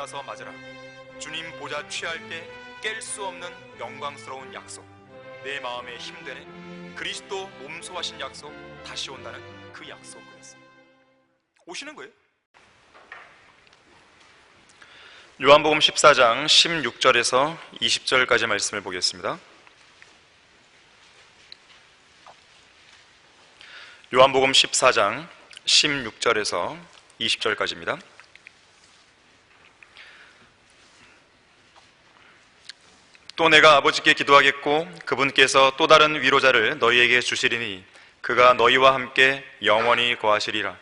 일어나서 맞으라. 주님 보좌 취할 때 깰 수 없는 영광스러운 약속, 내 마음에 힘되네 그리스도 몸소하신 약속, 다시 온다는 그 약속 그랬습니다. 오시는 거예요. 요한복음 14장 16절에서 20절까지 말씀을 보겠습니다. 요한복음 14장 16절에서 20절까지입니다. 또 내가 아버지께 기도하겠고 그분께서 또 다른 위로자를 너희에게 주시리니 그가 너희와 함께 영원히 거하시리라.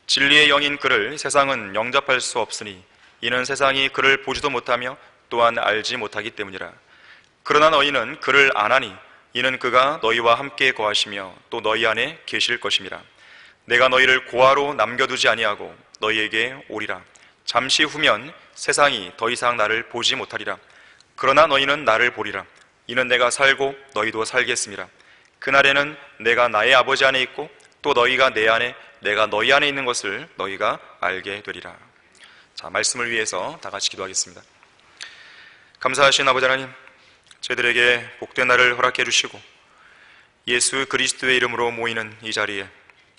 진리의 영인 그를 세상은 영접할 수 없으니 이는 세상이 그를 보지도 못하며 또한 알지 못하기 때문이라. 그러나 너희는 그를 아나니 이는 그가 너희와 함께 거하시며 또 너희 안에 계실 것임이라. 내가 너희를 고아로 남겨두지 아니하고 너희에게 오리라. 잠시 후면 세상이 더 이상 나를 보지 못하리라. 그러나 너희는 나를 보리라. 이는 내가 살고 너희도 살겠음이라. 그날에는 내가 나의 아버지 안에 있고 또 너희가 내 안에, 내가 너희 안에 있는 것을 너희가 알게 되리라. 자, 말씀을 위해서 다 같이 기도하겠습니다. 감사하신 아버지 하나님, 저희들에게 복된 날을 허락해 주시고 예수 그리스도의 이름으로 모이는 이 자리에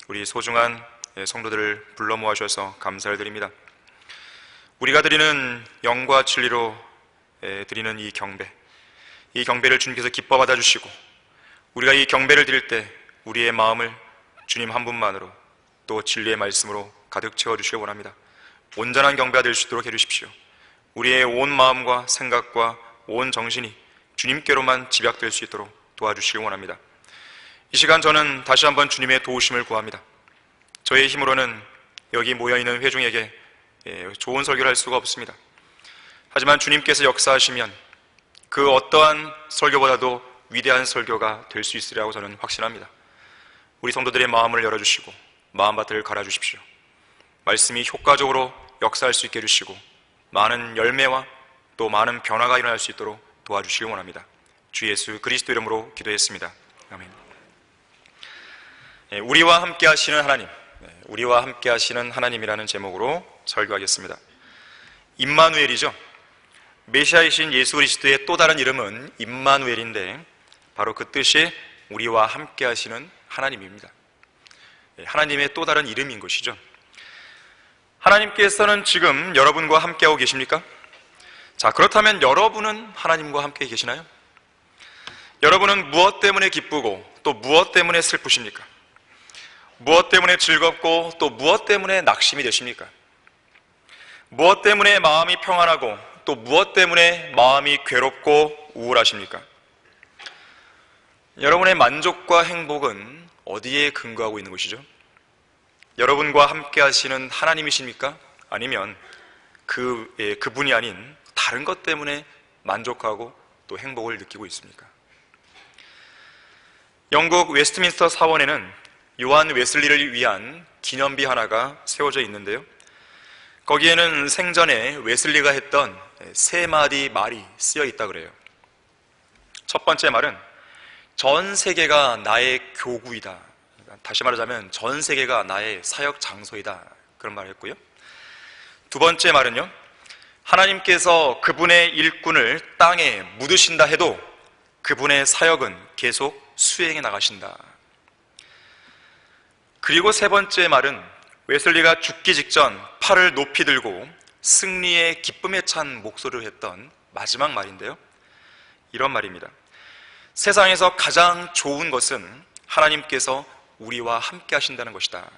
우리 소중한 성도들을 불러 모아주셔서 감사를 드립니다. 우리가 드리는 영과 진리로 드리는 이 경배를 주님께서 기뻐 받아주시고 우리가 이 경배를 드릴 때 우리의 마음을 주님 한 분만으로 또 진리의 말씀으로 가득 채워주시기 원합니다. 온전한 경배가 될 수 있도록 해주십시오. 우리의 온 마음과 생각과 온 정신이 주님께로만 집약될 수 있도록 도와주시기 원합니다. 이 시간 저는 다시 한번 주님의 도우심을 구합니다. 저의 힘으로는 여기 모여있는 회중에게 좋은 설교를 할 수가 없습니다. 하지만 주님께서 역사하시면 그 어떠한 설교보다도 위대한 설교가 될 수 있으리라고 저는 확신합니다. 우리 성도들의 마음을 열어주시고 마음밭을 갈아주십시오. 말씀이 효과적으로 역사할 수 있게 해주시고 많은 열매와 또 많은 변화가 일어날 수 있도록 도와주시기 원합니다. 주 예수 그리스도 이름으로 기도했습니다. 아멘. 우리와 함께 하시는 하나님, 우리와 함께 하시는 하나님이라는 제목으로 설교하겠습니다. 임마누엘이죠. 메시아이신 예수 그리스도의 또 다른 이름은 임마누엘인데 바로 그 뜻이 우리와 함께 하시는 하나님입니다. 하나님의 또 다른 이름인 것이죠. 하나님께서는 지금 여러분과 함께하고 계십니까? 자, 그렇다면 여러분은 하나님과 함께 계시나요? 여러분은 무엇 때문에 기쁘고 또 무엇 때문에 슬프십니까? 무엇 때문에 즐겁고 또 무엇 때문에 낙심이 되십니까? 무엇 때문에 마음이 평안하고 또 무엇 때문에 마음이 괴롭고 우울하십니까? 여러분의 만족과 행복은 어디에 근거하고 있는 것이죠? 여러분과 함께 하시는 하나님이십니까? 아니면 그분이 아닌 다른 것 때문에 만족하고 또 행복을 느끼고 있습니까? 영국 웨스트민스터 사원에는 요한 웨슬리를 위한 기념비 하나가 세워져 있는데요, 거기에는 생전에 웨슬리가 했던 3마디 말이 쓰여 있다 그래요. 첫 번째 말은 전 세계가 나의 교구이다. 다시 말하자면 전 세계가 나의 사역 장소이다. 그런 말을 했고요. 두 번째 말은요, 하나님께서 그분의 일꾼을 땅에 묻으신다 해도 그분의 사역은 계속 수행해 나가신다. 그리고 세 번째 말은 웨슬리가 죽기 직전 팔을 높이 들고 승리의 기쁨에 찬 목소리를 했던 마지막 말인데요, 이런 말입니다. 세상에서 가장 좋은 것은 하나님께서 우리와 함께 하신다는 것이다.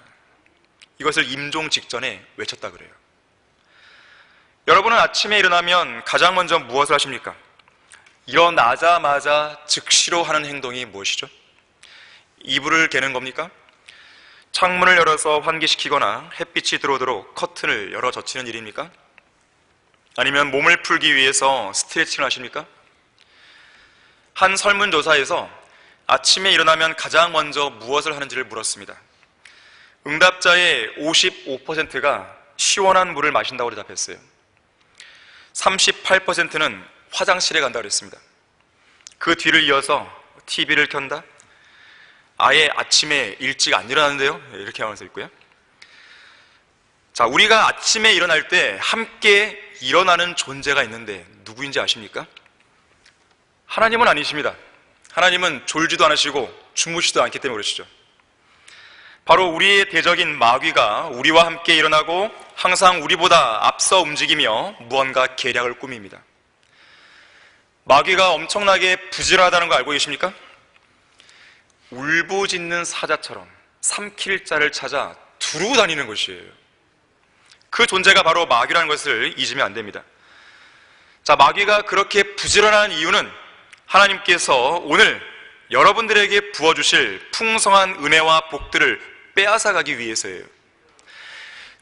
이것을 임종 직전에 외쳤다 그래요. 여러분은 아침에 일어나면 가장 먼저 무엇을 하십니까? 일어나자마자 즉시로 하는 행동이 무엇이죠? 이불을 개는 겁니까? 창문을 열어서 환기시키거나 햇빛이 들어오도록 커튼을 열어 젖히는 일입니까? 아니면 몸을 풀기 위해서 스트레칭을 하십니까? 한 설문조사에서 아침에 일어나면 가장 먼저 무엇을 하는지를 물었습니다. 응답자의 55%가 시원한 물을 마신다고 대답했어요. 38%는 화장실에 간다고 그랬습니다. 그 뒤를 이어서 TV를 켠다, 아예 아침에 일찍 안 일어나는데요, 이렇게 하면서 있고요. 자, 우리가 아침에 일어날 때 함께 일어나는 존재가 있는데 누구인지 아십니까? 하나님은 아니십니다. 하나님은 졸지도 않으시고 주무시지도 않기 때문에 그러시죠. 바로 우리의 대적인 마귀가 우리와 함께 일어나고 항상 우리보다 앞서 움직이며 무언가 계략을 꾸밉니다. 마귀가 엄청나게 부지런하다는 거 알고 계십니까? 울부짖는 사자처럼 삼킬 자를 찾아 두루 다니는 것이에요. 그 존재가 바로 마귀라는 것을 잊으면 안 됩니다. 자, 마귀가 그렇게 부지런한 이유는 하나님께서 오늘 여러분들에게 부어주실 풍성한 은혜와 복들을 빼앗아가기 위해서예요.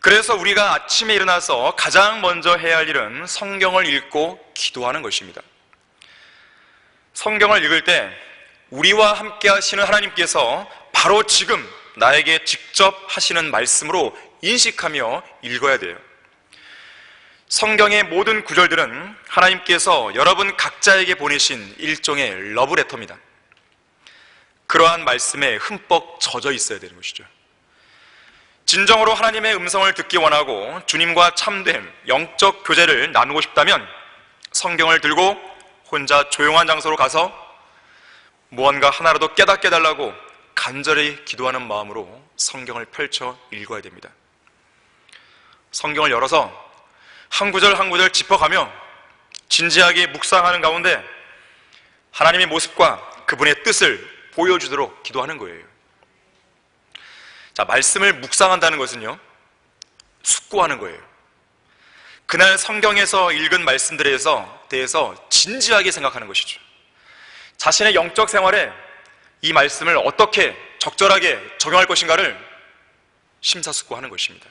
그래서 우리가 아침에 일어나서 가장 먼저 해야 할 일은 성경을 읽고 기도하는 것입니다. 성경을 읽을 때 우리와 함께 하시는 하나님께서 바로 지금 나에게 직접 하시는 말씀으로 인식하며 읽어야 돼요. 성경의 모든 구절들은 하나님께서 여러분 각자에게 보내신 일종의 러브레터입니다. 그러한 말씀에 흠뻑 젖어 있어야 되는 것이죠. 진정으로 하나님의 음성을 듣기 원하고 주님과 참된 영적 교제를 나누고 싶다면 성경을 들고 혼자 조용한 장소로 가서 무언가 하나라도 깨닫게 해달라고 간절히 기도하는 마음으로 성경을 펼쳐 읽어야 됩니다. 성경을 열어서 한 구절 한 구절 짚어가며 진지하게 묵상하는 가운데 하나님의 모습과 그분의 뜻을 보여주도록 기도하는 거예요. 자, 말씀을 묵상한다는 것은요, 숙고하는 거예요. 그날 성경에서 읽은 말씀들에 대해서 진지하게 생각하는 것이죠. 자신의 영적 생활에 이 말씀을 어떻게 적절하게 적용할 것인가를 심사숙고하는 것입니다.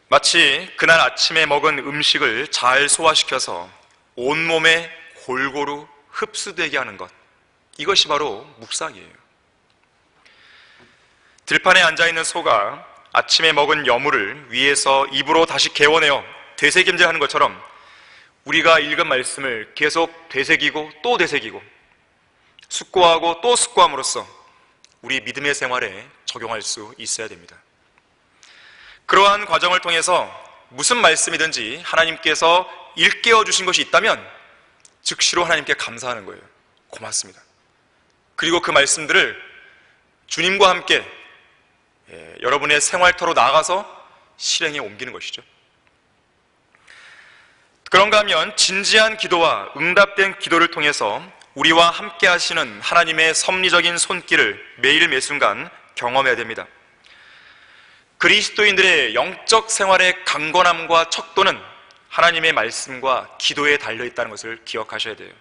마치 그날 아침에 먹은 음식을 잘 소화시켜서 온몸에 골고루 흡수되게 하는 것, 이것이 바로 묵상이에요. 들판에 앉아있는 소가 아침에 먹은 여물을 위에서 입으로 다시 개워내어 되새김질하는 것처럼 우리가 읽은 말씀을 계속 되새기고 또 되새기고 숙고하고 또 숙고함으로써 우리 믿음의 생활에 적용할 수 있어야 됩니다. 그러한 과정을 통해서 무슨 말씀이든지 하나님께서 일깨워 주신 것이 있다면 즉시로 하나님께 감사하는 거예요. 고맙습니다. 그리고 그 말씀들을 주님과 함께 여러분의 생활터로 나아가서 실행에 옮기는 것이죠. 그런가 하면 진지한 기도와 응답된 기도를 통해서 우리와 함께 하시는 하나님의 섭리적인 손길을 매일 매순간 경험해야 됩니다. 그리스도인들의 영적 생활의 강건함과 척도는 하나님의 말씀과 기도에 달려있다는 것을 기억하셔야 돼요.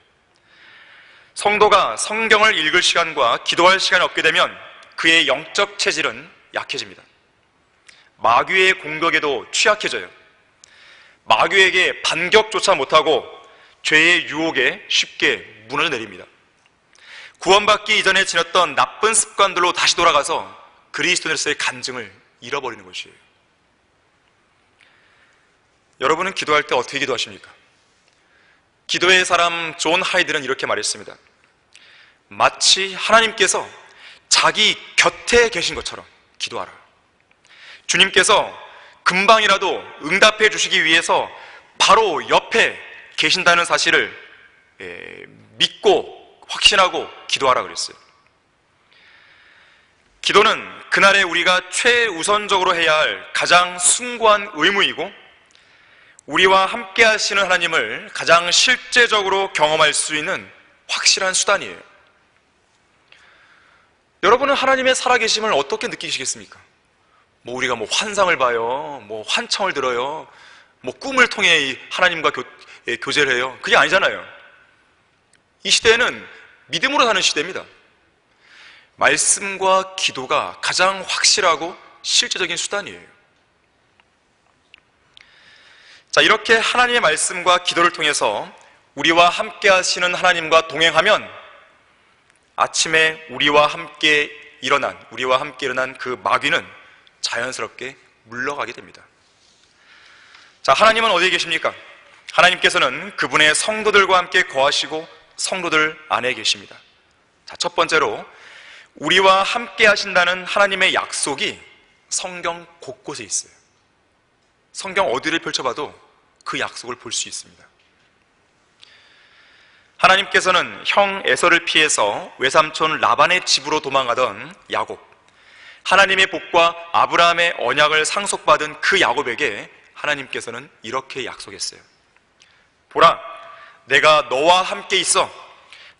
성도가 성경을 읽을 시간과 기도할 시간이 없게 되면 그의 영적 체질은 약해집니다. 마귀의 공격에도 취약해져요. 마귀에게 반격조차 못하고 죄의 유혹에 쉽게 무너져 내립니다. 구원받기 이전에 지녔던 나쁜 습관들로 다시 돌아가서 그리스도인으로서의 간증을 잃어버리는 것이에요. 여러분은 기도할 때 어떻게 기도하십니까? 기도의 사람 존 하이드는 이렇게 말했습니다. 마치 하나님께서 자기 곁에 계신 것처럼 기도하라. 주님께서 금방이라도 응답해 주시기 위해서 바로 옆에 계신다는 사실을 믿고 확신하고 기도하라 그랬어요. 기도는 그날에 우리가 최우선적으로 해야 할 가장 숭고한 의무이고 우리와 함께 하시는 하나님을 가장 실제적으로 경험할 수 있는 확실한 수단이에요. 여러분은 하나님의 살아계심을 어떻게 느끼시겠습니까? 우리가 환상을 봐요, 환청을 들어요, 꿈을 통해 하나님과 교제를 해요. 그게 아니잖아요. 이 시대에는 믿음으로 사는 시대입니다. 말씀과 기도가 가장 확실하고 실제적인 수단이에요. 자, 이렇게 하나님의 말씀과 기도를 통해서 우리와 함께 하시는 하나님과 동행하면 아침에 우리와 함께 일어난 그 마귀는 자연스럽게 물러가게 됩니다. 자, 하나님은 어디에 계십니까? 하나님께서는 그분의 성도들과 함께 거하시고 성도들 안에 계십니다. 자, 첫 번째로 우리와 함께 하신다는 하나님의 약속이 성경 곳곳에 있어요. 성경 어디를 펼쳐봐도 그 약속을 볼 수 있습니다. 하나님께서는 형 에서를 피해서 외삼촌 라반의 집으로 도망가던 야곱, 하나님의 복과 아브라함의 언약을 상속받은 그 야곱에게 하나님께서는 이렇게 약속했어요. 보라, 내가 너와 함께 있어.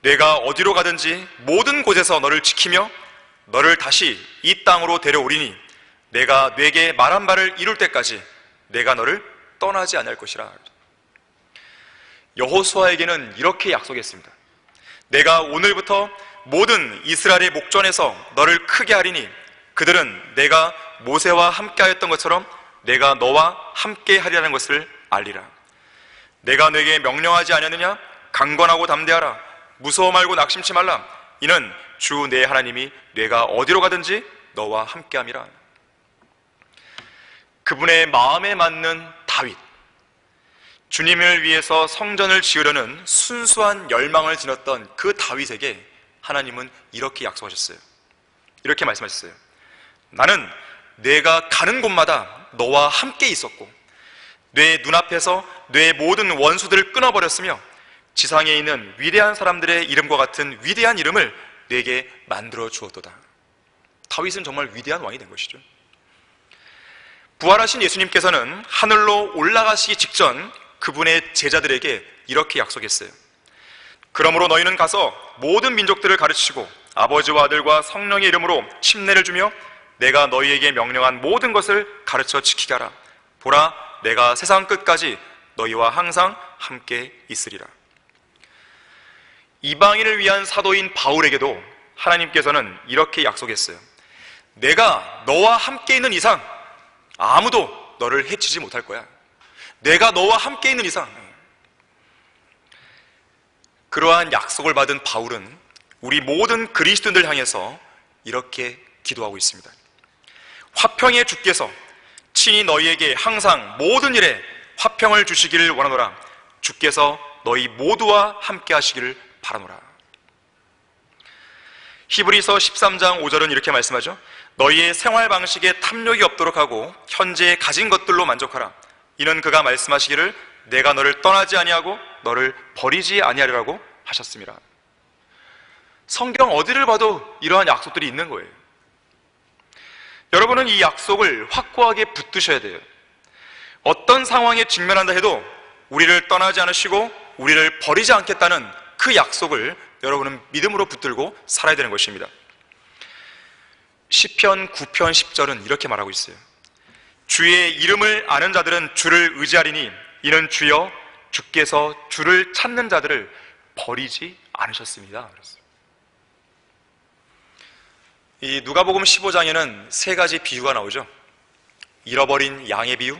내가 어디로 가든지 모든 곳에서 너를 지키며 너를 다시 이 땅으로 데려오리니 내가 네게 말한 바를 이룰 때까지 내가 너를 떠나지 않을 것이라. 여호수아에게는 이렇게 약속했습니다. 내가 오늘부터 모든 이스라엘의 목전에서 너를 크게 하리니 그들은 내가 모세와 함께 하였던 것처럼 내가 너와 함께 하리라는 것을 알리라. 내가 네게 명령하지 않았느냐? 강건하고 담대하라. 무서워 말고 낙심치 말라. 이는 주 내 하나님이 네가 어디로 가든지 너와 함께함이라. 그분의 마음에 맞는 다윗, 주님을 위해서 성전을 지으려는 순수한 열망을 지녔던 그 다윗에게 하나님은 이렇게 약속하셨어요. 이렇게 말씀하셨어요. 나는 내가 가는 곳마다 너와 함께 있었고 내 눈앞에서 내 모든 원수들을 끊어버렸으며 지상에 있는 위대한 사람들의 이름과 같은 위대한 이름을 내게 만들어 주었도다. 다윗은 정말 위대한 왕이 된 것이죠. 부활하신 예수님께서는 하늘로 올라가시기 직전 그분의 제자들에게 이렇게 약속했어요. 그러므로 너희는 가서 모든 민족들을 가르치고 아버지와 아들과 성령의 이름으로 침례를 주며 내가 너희에게 명령한 모든 것을 가르쳐 지키게 하라. 보라, 내가 세상 끝까지 너희와 항상 함께 있으리라. 이방인을 위한 사도인 바울에게도 하나님께서는 이렇게 약속했어요. 내가 너와 함께 있는 이상 아무도 너를 해치지 못할 거야. 내가 너와 함께 있는 이상. 그러한 약속을 받은 바울은 우리 모든 그리스도인들 향해서 이렇게 기도하고 있습니다. 화평의 주께서 친히 너희에게 항상 모든 일에 화평을 주시기를 원하노라. 주께서 너희 모두와 함께 하시기를 바라노라. 히브리서 13장 5절은 이렇게 말씀하죠. 너희의 생활 방식에 탐욕이 없도록 하고 현재 가진 것들로 만족하라. 이는 그가 말씀하시기를 내가 너를 떠나지 아니하고 너를 버리지 아니하리라고 하셨습니다. 성경 어디를 봐도 이러한 약속들이 있는 거예요. 여러분은 이 약속을 확고하게 붙드셔야 돼요. 어떤 상황에 직면한다 해도 우리를 떠나지 않으시고 우리를 버리지 않겠다는 그 약속을 여러분은 믿음으로 붙들고 살아야 되는 것입니다. 시편 9편 10절은 이렇게 말하고 있어요. 주의 이름을 아는 자들은 주를 의지하리니 이는 주여 주께서 주를 찾는 자들을 버리지 않으셨습니다. 이 누가복음 15장에는 세 가지 비유가 나오죠. 잃어버린 양의 비유,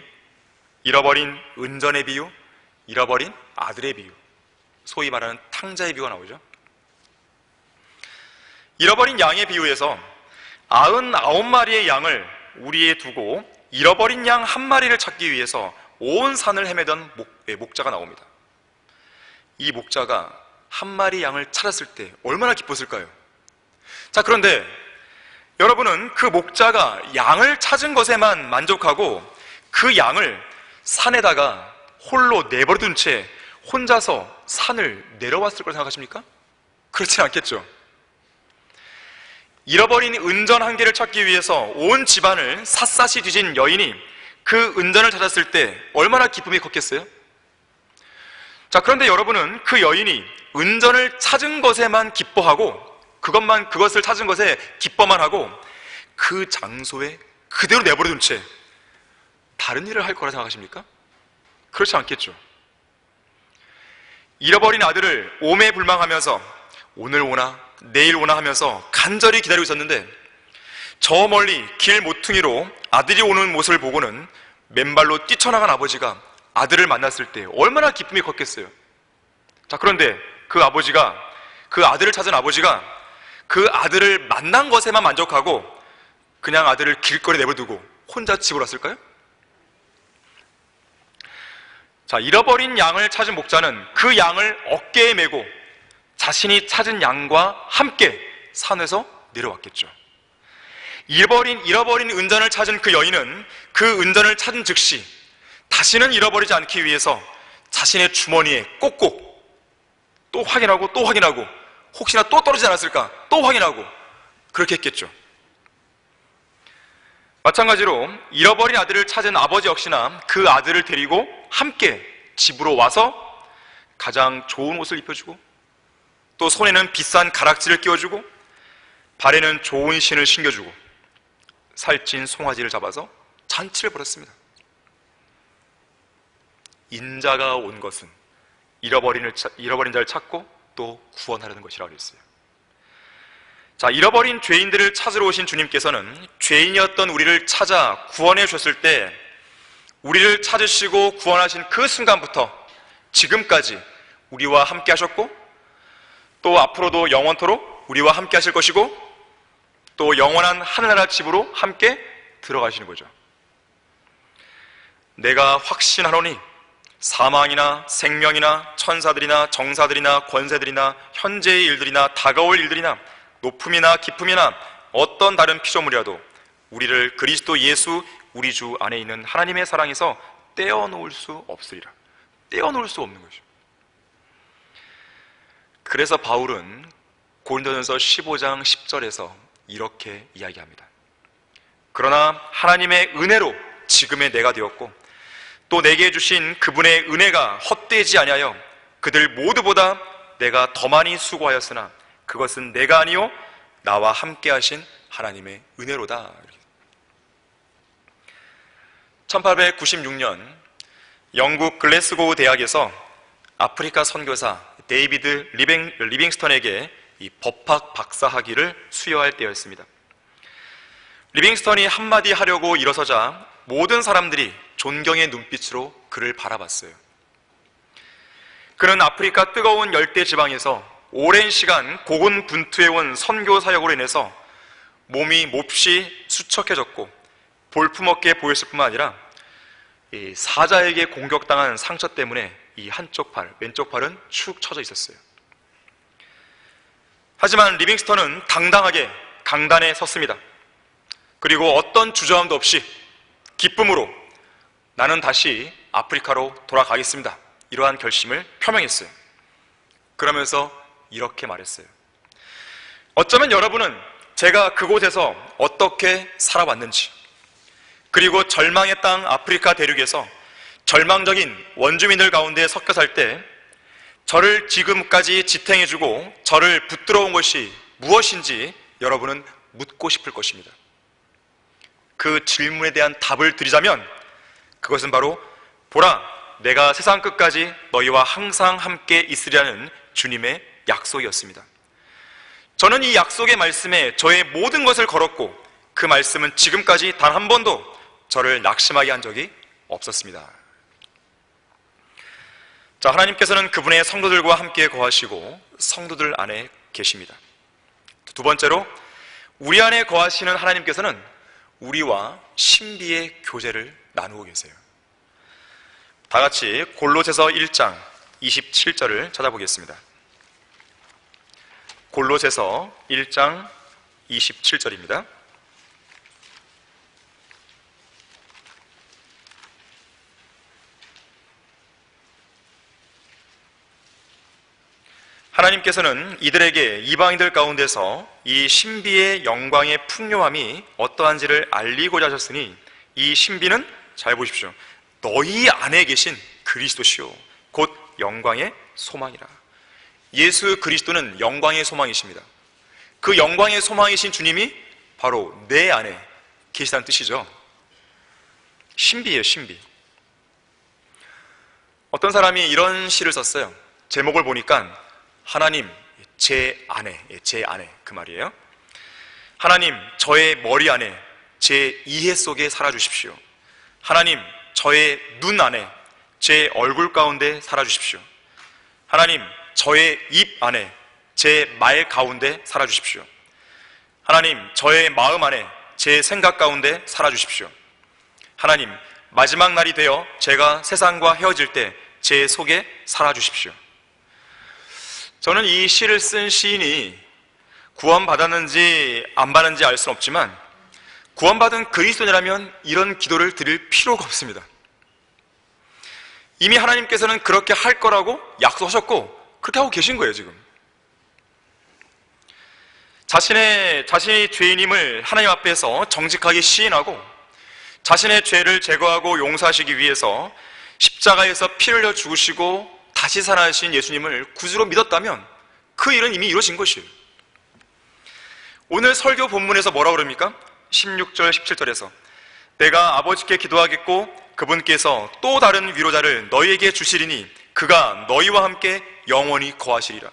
잃어버린 은전의 비유, 잃어버린 아들의 비유, 소위 말하는 탕자의 비유가 나오죠. 잃어버린 양의 비유에서 99마리의 양을 우리에 두고 잃어버린 양 한 마리를 찾기 위해서 온 산을 헤매던 목자가 나옵니다. 이 목자가 한 마리 양을 찾았을 때 얼마나 기뻤을까요? 자, 그런데 여러분은 그 목자가 양을 찾은 것에만 만족하고 그 양을 산에다가 홀로 내버려둔 채 혼자서 산을 내려왔을 거라고 생각하십니까? 그렇지 않겠죠. 잃어버린 은전 한 개를 찾기 위해서 온 집안을 샅샅이 뒤진 여인이 그 은전을 찾았을 때 얼마나 기쁨이 컸겠어요? 자, 그런데 여러분은 그 여인이 은전을 찾은 것에만 기뻐하고 그것을 찾은 것에 기뻐만 하고 그 장소에 그대로 내버려둔 채 다른 일을 할 거라 생각하십니까? 그렇지 않겠죠. 잃어버린 아들을 오매불망하면서 오늘 오나 내일 오나 하면서 간절히 기다리고 있었는데 저 멀리 길 모퉁이로 아들이 오는 모습을 보고는 맨발로 뛰쳐나간 아버지가 아들을 만났을 때 얼마나 기쁨이 컸겠어요. 자, 그런데 그 아들을 찾은 아버지가 그 아들을 만난 것에만 만족하고 그냥 아들을 길거리에 내버려두고 혼자 집으로 왔을까요? 자, 잃어버린 양을 찾은 목자는 그 양을 어깨에 메고 자신이 찾은 양과 함께 산에서 내려왔겠죠. 잃어버린 은전을 찾은 그 여인은 그 은전을 찾은 즉시 다시는 잃어버리지 않기 위해서 자신의 주머니에 꼭꼭 또 확인하고 또 확인하고, 혹시나 또 떨어지지 않았을까 또 확인하고, 그렇게 했겠죠. 마찬가지로 잃어버린 아들을 찾은 아버지 역시나 그 아들을 데리고 함께 집으로 와서 가장 좋은 옷을 입혀주고, 또 손에는 비싼 가락지를 끼워주고, 발에는 좋은 신을 신겨주고, 살찐 송아지를 잡아서 잔치를 벌였습니다. 인자가 온 것은 잃어버린 자를 찾고 또 구원하려는 것이라고 그랬어요. 자, 잃어버린 죄인들을 찾으러 오신 주님께서는 죄인이었던 우리를 찾아 구원해 주셨을 때, 우리를 찾으시고 구원하신 그 순간부터 지금까지 우리와 함께 하셨고, 또 앞으로도 영원토록 우리와 함께 하실 것이고, 또 영원한 하늘나라 집으로 함께 들어가시는 거죠. 내가 확신하노니 사망이나 생명이나 천사들이나 정사들이나 권세들이나 현재의 일들이나 다가올 일들이나 높음이나 깊음이나 어떤 다른 피조물이라도 우리를 그리스도 예수 우리 주 안에 있는 하나님의 사랑에서 떼어놓을 수 없으리라. 떼어놓을 수 없는 것이죠. 그래서 바울은 고린도전서 15장 10절에서 이렇게 이야기합니다. 그러나 하나님의 은혜로 지금의 내가 되었고, 또 내게 주신 그분의 은혜가 헛되지 아니하여 그들 모두보다 내가 더 많이 수고하였으나 그것은 내가 아니요 나와 함께 하신 하나님의 은혜로다. 1896년 영국 글래스고우 대학에서 아프리카 선교사 데이비드 리빙스턴에게 이 법학 박사 학위를 수여할 때였습니다. 리빙스턴이 한마디 하려고 일어서자 모든 사람들이 존경의 눈빛으로 그를 바라봤어요. 그는 아프리카 뜨거운 열대 지방에서 오랜 시간 고군분투해온 선교 사역으로 인해서 몸이 몹시 수척해졌고 볼품없게 보였을 뿐만 아니라 이 사자에게 공격당한 상처 때문에 이 한쪽 팔, 왼쪽 팔은 축 처져 있었어요. 하지만 리빙스턴은 당당하게 강단에 섰습니다. 그리고 어떤 주저함도 없이 기쁨으로 나는 다시 아프리카로 돌아가겠습니다, 이러한 결심을 표명했어요. 그러면서 이렇게 말했어요. 어쩌면 여러분은 제가 그곳에서 어떻게 살아왔는지, 그리고 절망의 땅 아프리카 대륙에서 절망적인 원주민들 가운데 섞여 살 때 저를 지금까지 지탱해주고 저를 붙들어온 것이 무엇인지 여러분은 묻고 싶을 것입니다. 그 질문에 대한 답을 드리자면 그것은 바로 보라, 내가 세상 끝까지 너희와 항상 함께 있으리라는 주님의 약속이었습니다. 저는 이 약속의 말씀에 저의 모든 것을 걸었고 그 말씀은 지금까지 단 한 번도 저를 낙심하게 한 적이 없었습니다. 자, 하나님께서는 그분의 성도들과 함께 거하시고 성도들 안에 계십니다. 두 번째로, 우리 안에 거하시는 하나님께서는 우리와 신비의 교제를 나누고 계세요. 다 같이 골로새서 1장 27절을 찾아보겠습니다. 골로새서 1장 27절입니다. 하나님께서는 이들에게 이방인들 가운데서 이 신비의 영광의 풍요함이 어떠한지를 알리고자 하셨으니 이 신비는, 잘 보십시오, 너희 안에 계신 그리스도시요 곧 영광의 소망이라. 예수 그리스도는 영광의 소망이십니다. 그 영광의 소망이신 주님이 바로 내 안에 계시다는 뜻이죠. 신비예요, 신비. 어떤 사람이 이런 시를 썼어요. 제목을 보니까 하나님 제 안에 그 말이에요. 하나님 저의 머리 안에, 제 이해 속에 살아주십시오. 하나님 저의 눈 안에, 제 얼굴 가운데 살아주십시오. 하나님 저의 입 안에, 제 말 가운데 살아주십시오. 하나님 저의 마음 안에, 제 생각 가운데 살아주십시오. 하나님 마지막 날이 되어 제가 세상과 헤어질 때 제 속에 살아주십시오. 저는 이 시를 쓴 시인이 구원받았는지 안 받았는지 알 수는 없지만 구원받은 그리스도인이라면 이런 기도를 드릴 필요가 없습니다. 이미 하나님께서는 그렇게 할 거라고 약속하셨고 그렇게 하고 계신 거예요. 지금 자신이 죄인임을 하나님 앞에서 정직하게 시인하고 자신의 죄를 제거하고 용서하시기 위해서 십자가에서 피를 흘려 죽으시고 다시 살아나신 예수님을 구주로 믿었다면 그 일은 이미 이루어진 것이에요. 오늘 설교 본문에서 뭐라고 그럽니까? 16절 17절에서 내가 아버지께 기도하겠고 그분께서 또 다른 위로자를 너희에게 주시리니 그가 너희와 함께 영원히 거하시리라.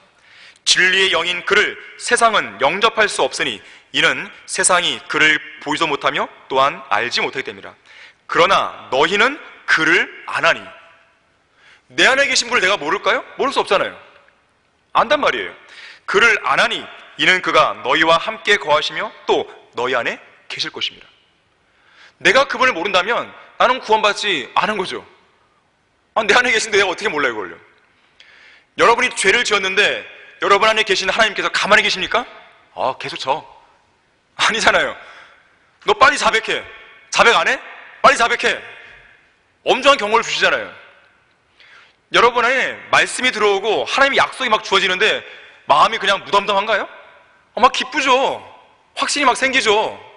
진리의 영인 그를 세상은 영접할 수 없으니 이는 세상이 그를 보지도 못하며 또한 알지 못하기 때문이라. 그러나 너희는 그를 아나니. 내 안에 계신 분을 내가 모를까요? 모를 수 없잖아요. 안단 말이에요. 그를 아나니 이는 그가 너희와 함께 거하시며 또 너희 안에 계실 것입니다. 내가 그분을 모른다면 나는 구원받지 않은 거죠. 내 안에 계신데 내가 어떻게 몰라요, 그걸요? 여러분이 죄를 지었는데 여러분 안에 계신 하나님께서 가만히 계십니까? 계속 져. 아니잖아요. 너 빨리 자백해. 자백 안 해? 빨리 자백해. 엄중한 경고를 주시잖아요. 여러분 안에 말씀이 들어오고 하나님의 약속이 막 주어지는데 마음이 그냥 무덤덤한가요? 막 기쁘죠. 확신이 막 생기죠.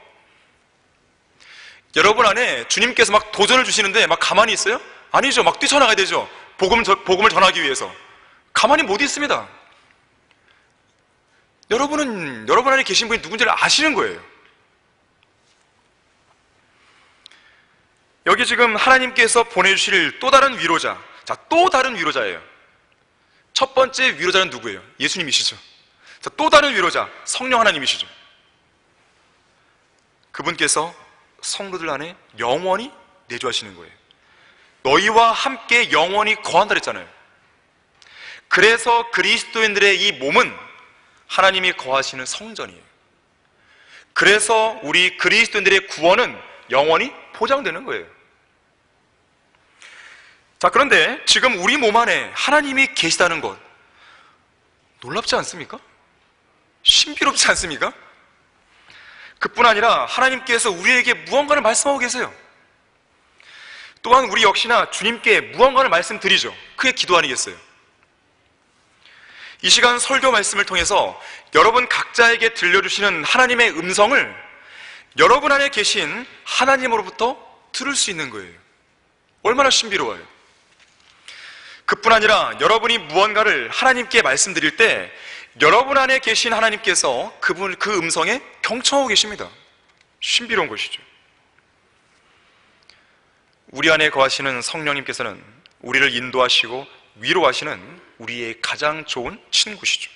여러분 안에 주님께서 막 도전을 주시는데 막 가만히 있어요? 아니죠. 막 뛰쳐나가야 되죠. 복음을 전하기 위해서. 가만히 못 있습니다. 여러분은 여러분 안에 계신 분이 누군지를 아시는 거예요. 여기 지금 하나님께서 보내주실 또 다른 위로자. 자, 또 다른 위로자예요. 첫 번째 위로자는 누구예요? 예수님이시죠. 자, 또 다른 위로자, 성령 하나님이시죠. 그분께서 성도들 안에 영원히 내주하시는 거예요. 너희와 함께 영원히 거한다 그랬잖아요. 그래서 그리스도인들의 이 몸은 하나님이 거하시는 성전이에요. 그래서 우리 그리스도인들의 구원은 영원히 보장되는 거예요. 자, 그런데 지금 우리 몸 안에 하나님이 계시다는 것 놀랍지 않습니까? 신비롭지 않습니까? 그뿐 아니라 하나님께서 우리에게 무언가를 말씀하고 계세요. 또한 우리 역시나 주님께 무언가를 말씀드리죠. 그게 기도 아니겠어요? 이 시간 설교 말씀을 통해서 여러분 각자에게 들려주시는 하나님의 음성을 여러분 안에 계신 하나님으로부터 들을 수 있는 거예요. 얼마나 신비로워요. 그뿐 아니라 여러분이 무언가를 하나님께 말씀드릴 때 여러분 안에 계신 하나님께서 그 음성에 경청하고 계십니다. 신비로운 것이죠. 우리 안에 거하시는 성령님께서는 우리를 인도하시고 위로하시는 우리의 가장 좋은 친구시죠.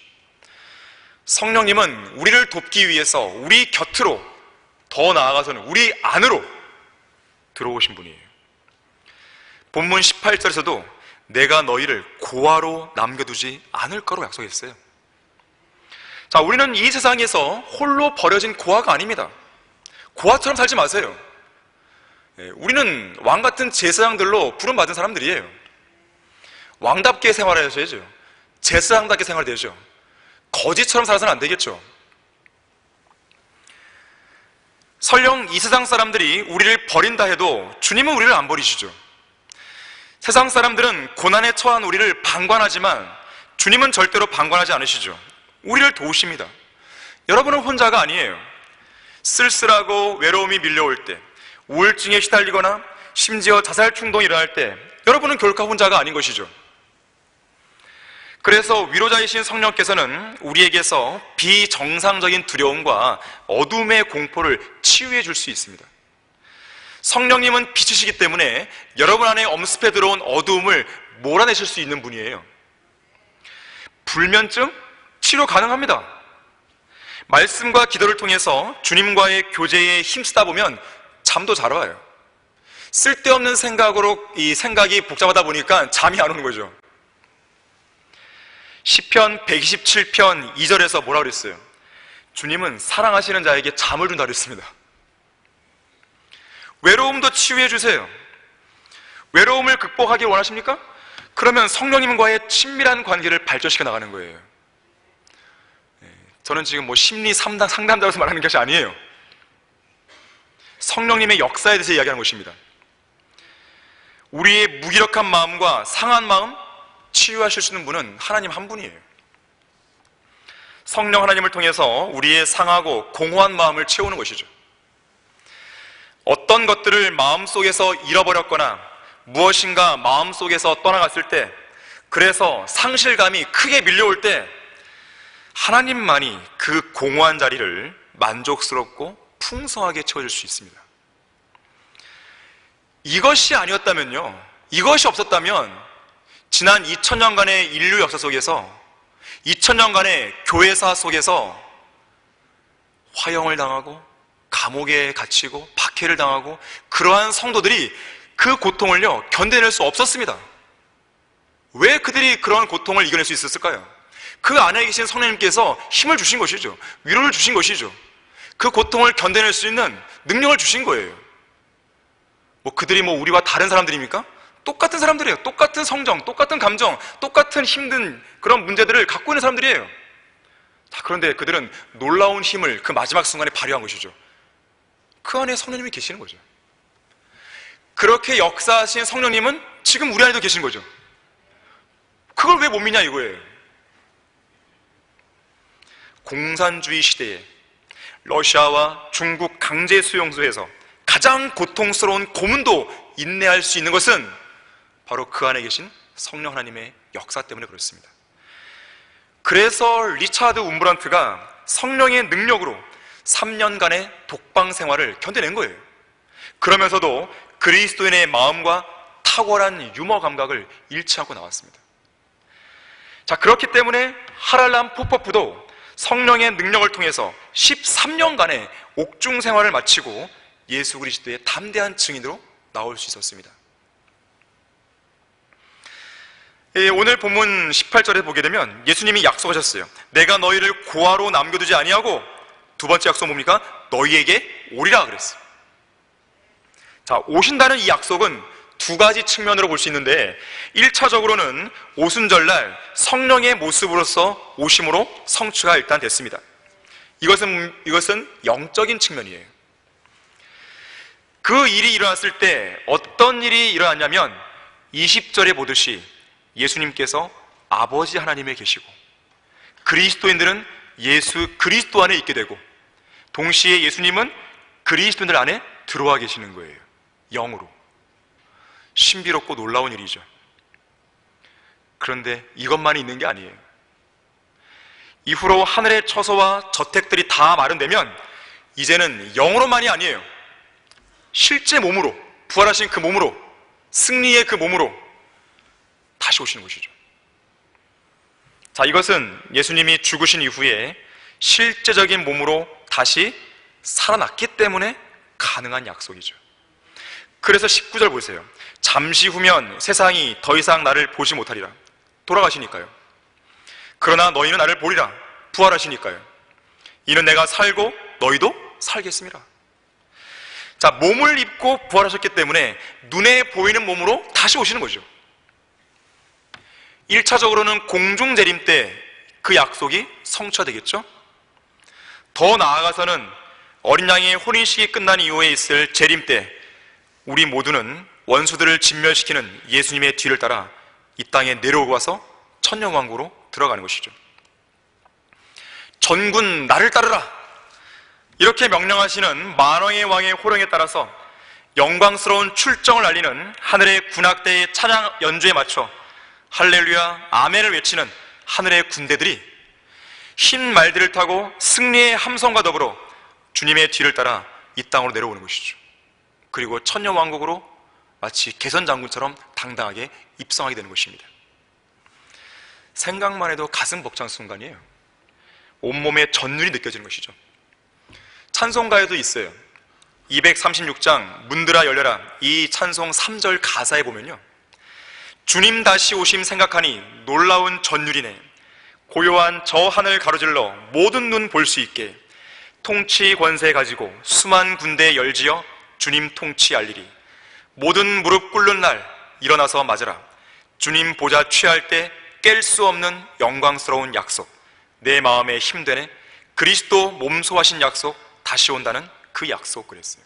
성령님은 우리를 돕기 위해서 우리 곁으로, 더 나아가서는 우리 안으로 들어오신 분이에요. 본문 18절에서도 내가 너희를 고아로 남겨두지 않을 거로 약속했어요. 자, 우리는 이 세상에서 홀로 버려진 고아가 아닙니다. 고아처럼 살지 마세요. 우리는 왕 같은 제사장들로 부름받은 사람들이에요. 왕답게 생활하셔야죠. 제사장답게 생활되죠. 거지처럼 살아서는 안 되겠죠. 설령 이 세상 사람들이 우리를 버린다 해도 주님은 우리를 안 버리시죠. 세상 사람들은 고난에 처한 우리를 방관하지만 주님은 절대로 방관하지 않으시죠. 우리를 도우십니다. 여러분은 혼자가 아니에요. 쓸쓸하고 외로움이 밀려올 때, 우울증에 시달리거나 심지어 자살 충동이 일어날 때 여러분은 결코 혼자가 아닌 것이죠. 그래서 위로자이신 성령께서는 우리에게서 비정상적인 두려움과 어둠의 공포를 치유해 줄 수 있습니다. 성령님은 빛이시기 때문에 여러분 안에 엄습해 들어온 어두움을 몰아내실 수 있는 분이에요. 불면증? 치료 가능합니다. 말씀과 기도를 통해서 주님과의 교제에 힘쓰다 보면 잠도 잘 와요. 쓸데없는 생각으로 이 생각이 복잡하다 보니까 잠이 안 오는 거죠. 시편 127편 2절에서 뭐라 그랬어요? 주님은 사랑하시는 자에게 잠을 준다 그랬습니다. 외로움도 치유해 주세요. 외로움을 극복하기 원하십니까? 그러면 성령님과의 친밀한 관계를 발전시켜 나가는 거예요. 저는 지금 심리 상담자로서 말하는 것이 아니에요. 성령님의 역사에 대해서 이야기하는 것입니다. 우리의 무기력한 마음과 상한 마음 치유하실 수 있는 분은 하나님 한 분이에요. 성령 하나님을 통해서 우리의 상하고 공허한 마음을 채우는 것이죠. 어떤 것들을 마음속에서 잃어버렸거나 무엇인가 마음속에서 떠나갔을 때, 그래서 상실감이 크게 밀려올 때 하나님만이 그 공허한 자리를 만족스럽고 풍성하게 채워줄 수 있습니다. 이것이 아니었다면요, 이것이 없었다면 지난 2000년간의 인류 역사 속에서, 2000년간의 교회사 속에서 화형을 당하고 감옥에 갇히고 박해를 당하고 그러한 성도들이 그 고통을요 견뎌낼 수 없었습니다. 왜 그들이 그런 고통을 이겨낼 수 있었을까요? 그 안에 계신 성령님께서 힘을 주신 것이죠. 위로를 주신 것이죠. 그 고통을 견뎌낼 수 있는 능력을 주신 거예요. 그들이 우리와 다른 사람들입니까? 똑같은 사람들이에요. 똑같은 성정, 똑같은 감정, 똑같은 힘든 그런 문제들을 갖고 있는 사람들이에요. 그런데 그들은 놀라운 힘을 그 마지막 순간에 발휘한 것이죠. 그 안에 성령님이 계시는 거죠. 그렇게 역사하신 성령님은 지금 우리 안에도 계신 거죠. 그걸 왜 못 믿냐 이거예요. 공산주의 시대에 러시아와 중국 강제 수용소에서 가장 고통스러운 고문도 인내할 수 있는 것은 바로 그 안에 계신 성령 하나님의 역사 때문에 그렇습니다. 그래서 리차드 움브란트가 성령의 능력으로 3년간의 독방 생활을 견뎌낸 거예요. 그러면서도 그리스도인의 마음과 탁월한 유머 감각을 잃지 않고 나왔습니다. 그렇기 때문에 하랄람 포퍼프도 성령의 능력을 통해서 13년간의 옥중 생활을 마치고 예수 그리스도의 담대한 증인으로 나올 수 있었습니다. 오늘 본문 18절에 보게 되면 예수님이 약속하셨어요. 내가 너희를 고아로 남겨두지 아니하고, 두 번째 약속 뭡니까? 너희에게 오리라 그랬어요. 오신다는 이 약속은 두 가지 측면으로 볼 수 있는데, 1차적으로는 오순절날 성령의 모습으로서 오심으로 성취가 일단 됐습니다. 이것은 영적인 측면이에요. 그 일이 일어났을 때 어떤 일이 일어났냐면, 20절에 보듯이 예수님께서 아버지 하나님에 계시고 그리스도인들은 예수 그리스도 안에 있게 되고, 동시에 예수님은 그리스도인들 안에 들어와 계시는 거예요. 영으로. 신비롭고 놀라운 일이죠. 그런데 이것만이 있는 게 아니에요. 이후로 하늘의 처소와 저택들이 다 마련되면 이제는 영으로만이 아니에요. 실제 몸으로, 부활하신 그 몸으로, 승리의 그 몸으로 다시 오시는 것이죠. 이것은 예수님이 죽으신 이후에 실제적인 몸으로 다시 살아났기 때문에 가능한 약속이죠. 그래서 19절 보세요. 잠시 후면 세상이 더 이상 나를 보지 못하리라. 돌아가시니까요. 그러나 너희는 나를 보리라. 부활하시니까요. 이는 내가 살고 너희도 살겠습니다. 몸을 입고 부활하셨기 때문에 눈에 보이는 몸으로 다시 오시는 거죠. 1차적으로는 공중재림 때 그 약속이 성취가 되겠죠. 더 나아가서는 어린 양의 혼인식이 끝난 이후에 있을 재림 때 우리 모두는 원수들을 진멸시키는 예수님의 뒤를 따라 이 땅에 내려오고 와서 천년왕국으로 들어가는 것이죠. 전군 나를 따르라, 이렇게 명령하시는 만왕의 왕의 호령에 따라서 영광스러운 출정을 알리는 하늘의 군악대의 찬양 연주에 맞춰 할렐루야 아멘을 외치는 하늘의 군대들이 흰 말들을 타고 승리의 함성과 더불어 주님의 뒤를 따라 이 땅으로 내려오는 것이죠. 그리고 천년왕국으로 마치 개선장군처럼 당당하게 입성하게 되는 것입니다. 생각만 해도 가슴 벅찬 순간이에요. 온몸에 전율이 느껴지는 것이죠. 찬송가에도 있어요. 236장 문들아 열려라, 이 찬송 3절 가사에 보면요, 주님 다시 오심 생각하니 놀라운 전율이네. 고요한 저 하늘 가로질러 모든 눈 볼 수 있게 통치 권세 가지고 수만 군대 열지어 주님 통치 알리리. 모든 무릎 꿇는 날 일어나서 맞으라. 주님 보좌 취할 때 깰 수 없는 영광스러운 약속, 내 마음에 힘되네. 그리스도 몸소하신 약속, 다시 온다는 그 약속 그랬어요.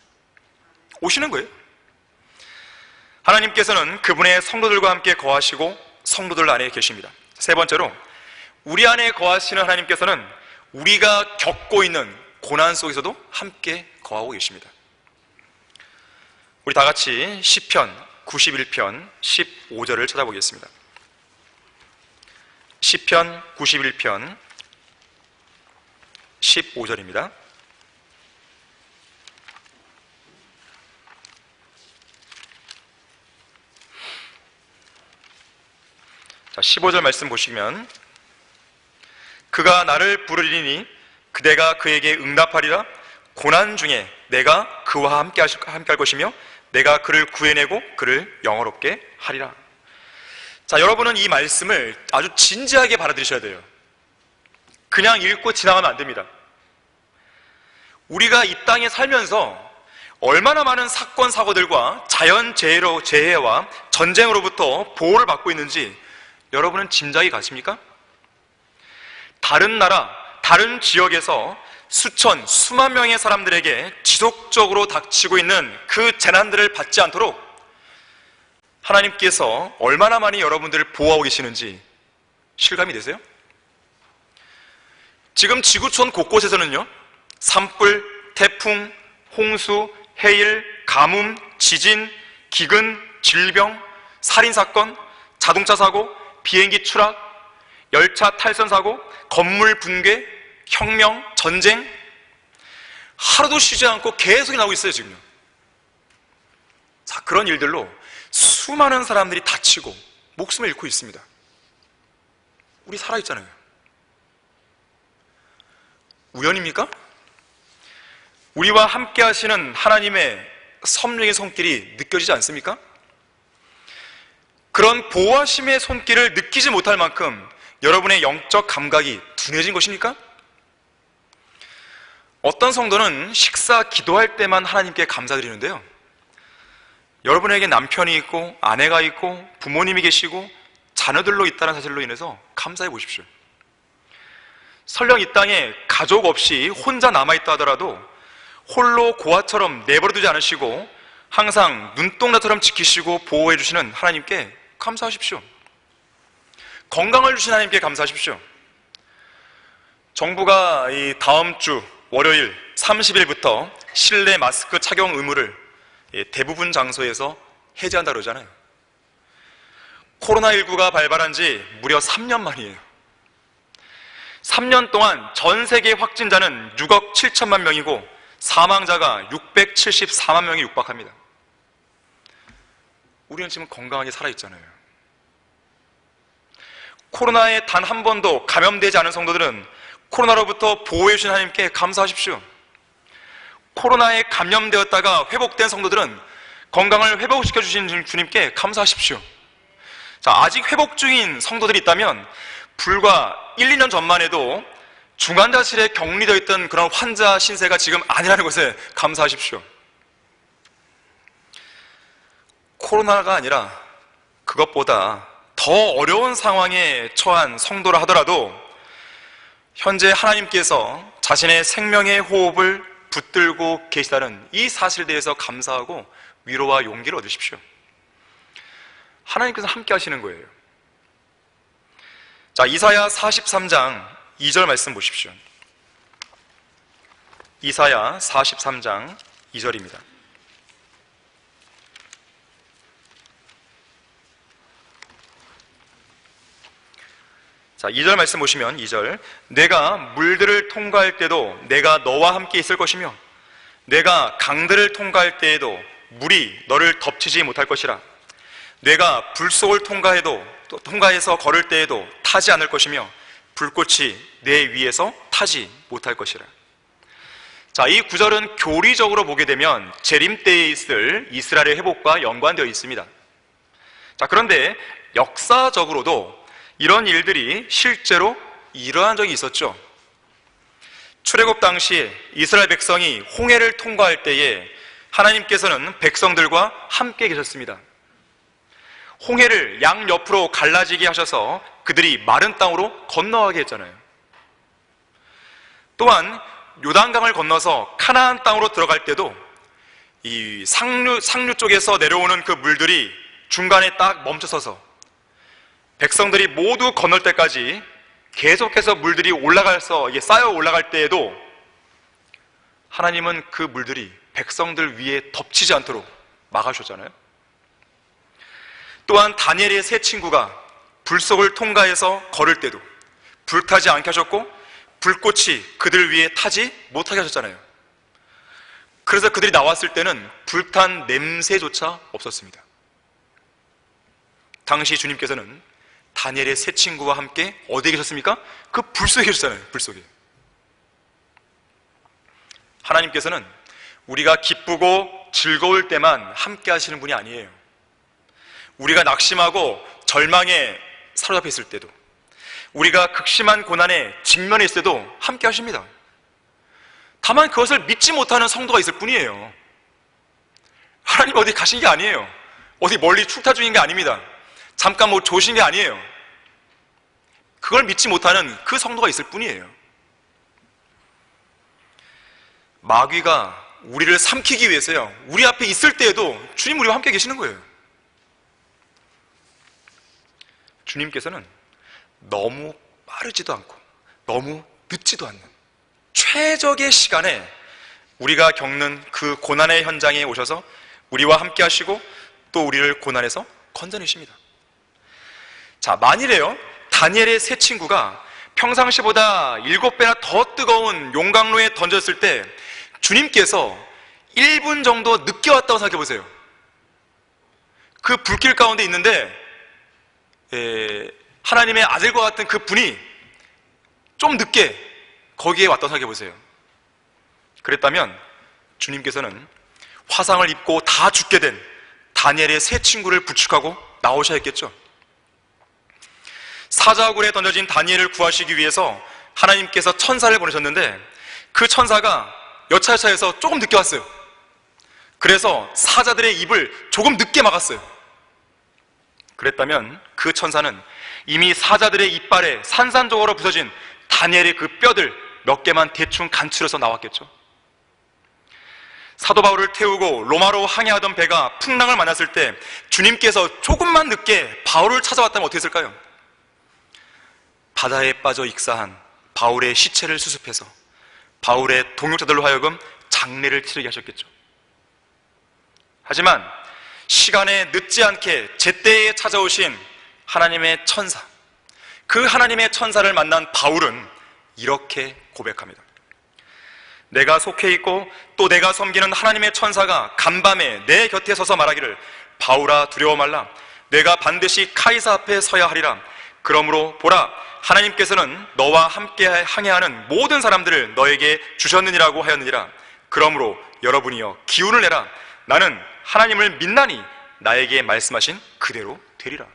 오시는 거예요. 하나님께서는 그분의 성도들과 함께 거하시고 성도들 안에 계십니다. 세 번째로, 우리 안에 거하시는 하나님께서는 우리가 겪고 있는 고난 속에서도 함께 거하고 계십니다. 우리 다 같이 시편 91편 15절을 찾아보겠습니다. 시편 91편 15절입니다. 자, 15절 말씀 보시면, 그가 나를 부르리니 그대가 그에게 응답하리라. 고난 중에 내가 그와 함께 할 것이며 내가 그를 구해내고 그를 영화롭게 하리라. 자, 여러분은 이 말씀을 아주 진지하게 받아들이셔야 돼요. 그냥 읽고 지나가면 안 됩니다. 우리가 이 땅에 살면서 얼마나 많은 사건 사고들과 자연재해와 전쟁으로부터 보호를 받고 있는지 여러분은 짐작이 가십니까? 다른 나라, 다른 지역에서 수만 명의 사람들에게 지속적으로 닥치고 있는 그 재난들을 받지 않도록 하나님께서 얼마나 많이 여러분들을 보호하고 계시는지 실감이 되세요? 지금 지구촌 곳곳에서는요, 산불, 태풍, 홍수, 해일, 가뭄, 지진, 기근, 질병, 살인사건, 자동차 사고, 비행기 추락, 열차 탈선 사고, 건물 붕괴, 혁명, 전쟁, 하루도 쉬지 않고 계속 나오고 있어요, 지금요. 자, 그런 일들로 수많은 사람들이 다치고 목숨을 잃고 있습니다. 우리 살아있잖아요. 우연입니까? 우리와 함께 하시는 하나님의 섭리의 손길이 느껴지지 않습니까? 그런 보호하심의 손길을 느끼지 못할 만큼 여러분의 영적 감각이 둔해진 것입니까? 어떤 성도는 식사 기도할 때만 하나님께 감사드리는데요, 여러분에게 남편이 있고 아내가 있고 부모님이 계시고 자녀들로 있다는 사실로 인해서 감사해 보십시오. 설령 이 땅에 가족 없이 혼자 남아있다 하더라도 홀로 고아처럼 내버려두지 않으시고 항상 눈동자처럼 지키시고 보호해 주시는 하나님께 감사하십시오. 건강을 주신 하나님께 감사하십시오. 정부가 이 다음 주 월요일 30일부터 실내 마스크 착용 의무를 대부분 장소에서 해제한다고 그러잖아요. 코로나19가 발발한 지 무려 3년 만이에요. 3년 동안 전 세계 확진자는 6억 7천만 명이고 사망자가 674만 명이 육박합니다. 우리는 지금 건강하게 살아있잖아요. 코로나에 단 한 번도 감염되지 않은 성도들은 코로나로부터 보호해 주신 하나님께 감사하십시오. 코로나에 감염되었다가 회복된 성도들은 건강을 회복시켜 주신 주님께 감사하십시오. 자, 아직 회복 중인 성도들이 있다면 불과 1, 2년 전만 해도 중환자실에 격리되어 있던 그런 환자 신세가 지금 아니라는 것에 감사하십시오. 코로나가 아니라 그것보다 더 어려운 상황에 처한 성도라 하더라도 현재 하나님께서 자신의 생명의 호흡을 붙들고 계시다는 이 사실에 대해서 감사하고 위로와 용기를 얻으십시오. 하나님께서 함께 하시는 거예요. 자, 이사야 43장 2절 말씀 보십시오. 이사야 43장 2절입니다. 자, 2절 말씀 보시면 2절, 내가 물들을 통과할 때도 내가 너와 함께 있을 것이며 내가 강들을 통과할 때에도 물이 너를 덮치지 못할 것이라. 내가 불속을 통과해서 걸을 때에도 타지 않을 것이며 불꽃이 내 위에서 타지 못할 것이라. 자, 이 구절은 교리적으로 보게 되면 재림 때에 있을 이스라엘의 회복과 연관되어 있습니다. 자, 그런데 역사적으로도 이런 일들이 실제로 일어난 적이 있었죠. 출애굽 당시 이스라엘 백성이 홍해를 통과할 때에 하나님께서는 백성들과 함께 계셨습니다. 홍해를 양옆으로 갈라지게 하셔서 그들이 마른 땅으로 건너가게 했잖아요. 또한 요단강을 건너서 카나안 땅으로 들어갈 때도 이 상류 쪽에서 내려오는 그 물들이 중간에 딱 멈춰서서 백성들이 모두 건널 때까지 계속해서 물들이 올라가서 이게 쌓여 올라갈 때에도 하나님은 그 물들이 백성들 위에 덮치지 않도록 막아주셨잖아요. 또한 다니엘의 세 친구가 불속을 통과해서 걸을 때도 불타지 않게 하셨고 불꽃이 그들 위에 타지 못하게 하셨잖아요. 그래서 그들이 나왔을 때는 불탄 냄새조차 없었습니다. 당시 주님께서는 다니엘의 세 친구와 함께 어디에 계셨습니까? 그 불속에 계셨잖아요. 불속에. 하나님께서는 우리가 기쁘고 즐거울 때만 함께 하시는 분이 아니에요. 우리가 낙심하고 절망에 사로잡혀 있을 때도, 우리가 극심한 고난에 직면해 있을 때도 함께 하십니다. 다만 그것을 믿지 못하는 성도가 있을 뿐이에요. 하나님 어디 가신 게 아니에요. 어디 멀리 출타 중인 게 아닙니다. 잠깐 뭐 조신 게 아니에요. 그걸 믿지 못하는 그 성도가 있을 뿐이에요. 마귀가 우리를 삼키기 위해서요, 우리 앞에 있을 때에도 주님 우리와 함께 계시는 거예요. 주님께서는 너무 빠르지도 않고 너무 늦지도 않는 최적의 시간에 우리가 겪는 그 고난의 현장에 오셔서 우리와 함께 하시고 또 우리를 고난에서 건져내십니다. 자, 만일에요, 다니엘의 세 친구가 평상시보다 7배나 더 뜨거운 용광로에 던졌을 때 주님께서 1분 정도 늦게 왔다고 생각해 보세요. 그 불길 가운데 있는데 하나님의 아들과 같은 그 분이 좀 늦게 거기에 왔다고 생각해 보세요. 그랬다면 주님께서는 화상을 입고 다 죽게 된 다니엘의 세 친구를 부축하고 나오셔야 했겠죠. 사자굴에 던져진 다니엘을 구하시기 위해서 하나님께서 천사를 보내셨는데 그 천사가 여차여차해서 조금 늦게 왔어요. 그래서 사자들의 입을 조금 늦게 막았어요. 그랬다면 그 천사는 이미 사자들의 이빨에 산산조각으로 부서진 다니엘의 그 뼈들 몇 개만 대충 간추려서 나왔겠죠. 사도 바울을 태우고 로마로 항해하던 배가 풍랑을 만났을 때 주님께서 조금만 늦게 바울을 찾아왔다면 어떻게 했을까요? 바다에 빠져 익사한 바울의 시체를 수습해서 바울의 동역자들로 하여금 장례를 치르게 하셨겠죠. 하지만 시간에 늦지 않게 제때에 찾아오신 하나님의 천사, 그 하나님의 천사를 만난 바울은 이렇게 고백합니다. 내가 속해 있고 또 내가 섬기는 하나님의 천사가 간밤에 내 곁에 서서 말하기를 바울아 두려워 말라. 내가 반드시 카이사 앞에 서야 하리라. 그러므로 보라, 하나님께서는 너와 함께 항해하는 모든 사람들을 너에게 주셨느니라고 하였느니라. 그러므로 여러분이여 기운을 내라. 나는 하나님을 믿나니 나에게 말씀하신 그대로 되리라.